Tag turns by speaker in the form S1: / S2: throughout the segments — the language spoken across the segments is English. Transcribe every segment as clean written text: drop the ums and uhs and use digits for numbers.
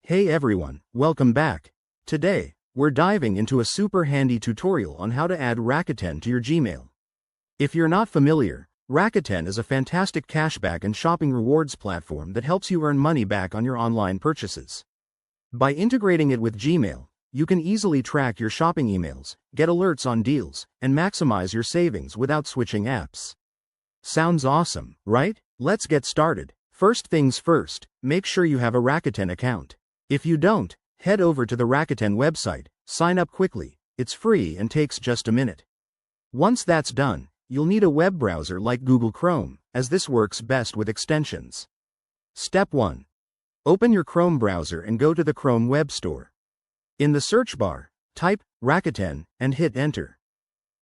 S1: Hey everyone, welcome back. Today, we're diving into a super handy tutorial on how to add Rakuten to your Gmail. If you're not familiar, Rakuten is a fantastic cashback and shopping rewards platform that helps you earn money back on your online purchases. By integrating it with Gmail, you can easily track your shopping emails, get alerts on deals, and maximize your savings without switching apps. Sounds awesome, right? Let's get started. First things first, make sure you have a Rakuten account. If you don't, head over to the Rakuten website, sign up quickly, it's free and takes just a minute. Once that's done, you'll need a web browser like Google Chrome, as this works best with extensions. Step 1. Open your Chrome browser and go to the Chrome Web Store. In the search bar, type Rakuten and hit enter.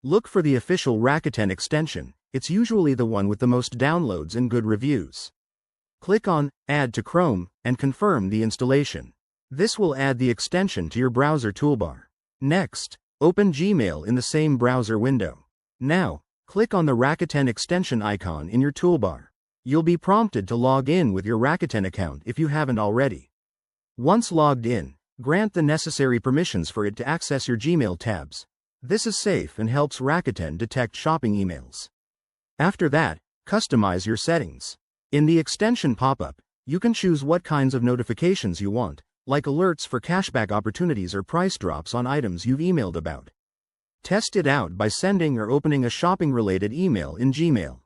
S1: Look for the official Rakuten extension, it's usually the one with the most downloads and good reviews. Click on Add to Chrome and confirm the installation. This will add the extension to your browser toolbar. Next, open Gmail in the same browser window. Now, click on the Rakuten extension icon in your toolbar. You'll be prompted to log in with your Rakuten account if you haven't already. Once logged in, grant the necessary permissions for it to access your Gmail tabs. This is safe and helps Rakuten detect shopping emails. After that, customize your settings. In the extension pop-up, you can choose what kinds of notifications you want, like alerts for cashback opportunities or price drops on items you've emailed about. Test it out by sending or opening a shopping-related email in Gmail.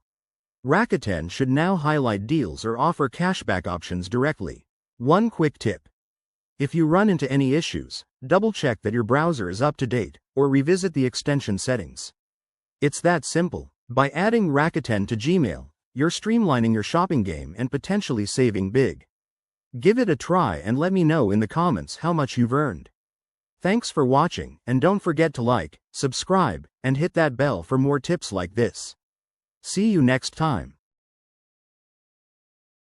S1: Rakuten should now highlight deals or offer cashback options directly. One quick tip. If you run into any issues, double-check that your browser is up to date, or revisit the extension settings. It's that simple. By adding Rakuten to Gmail, you're streamlining your shopping game and potentially saving big. Give it a try and let me know in the comments how much you've earned. Thanks for watching, and don't forget to like, subscribe, and hit that bell for more tips like this. See you next time.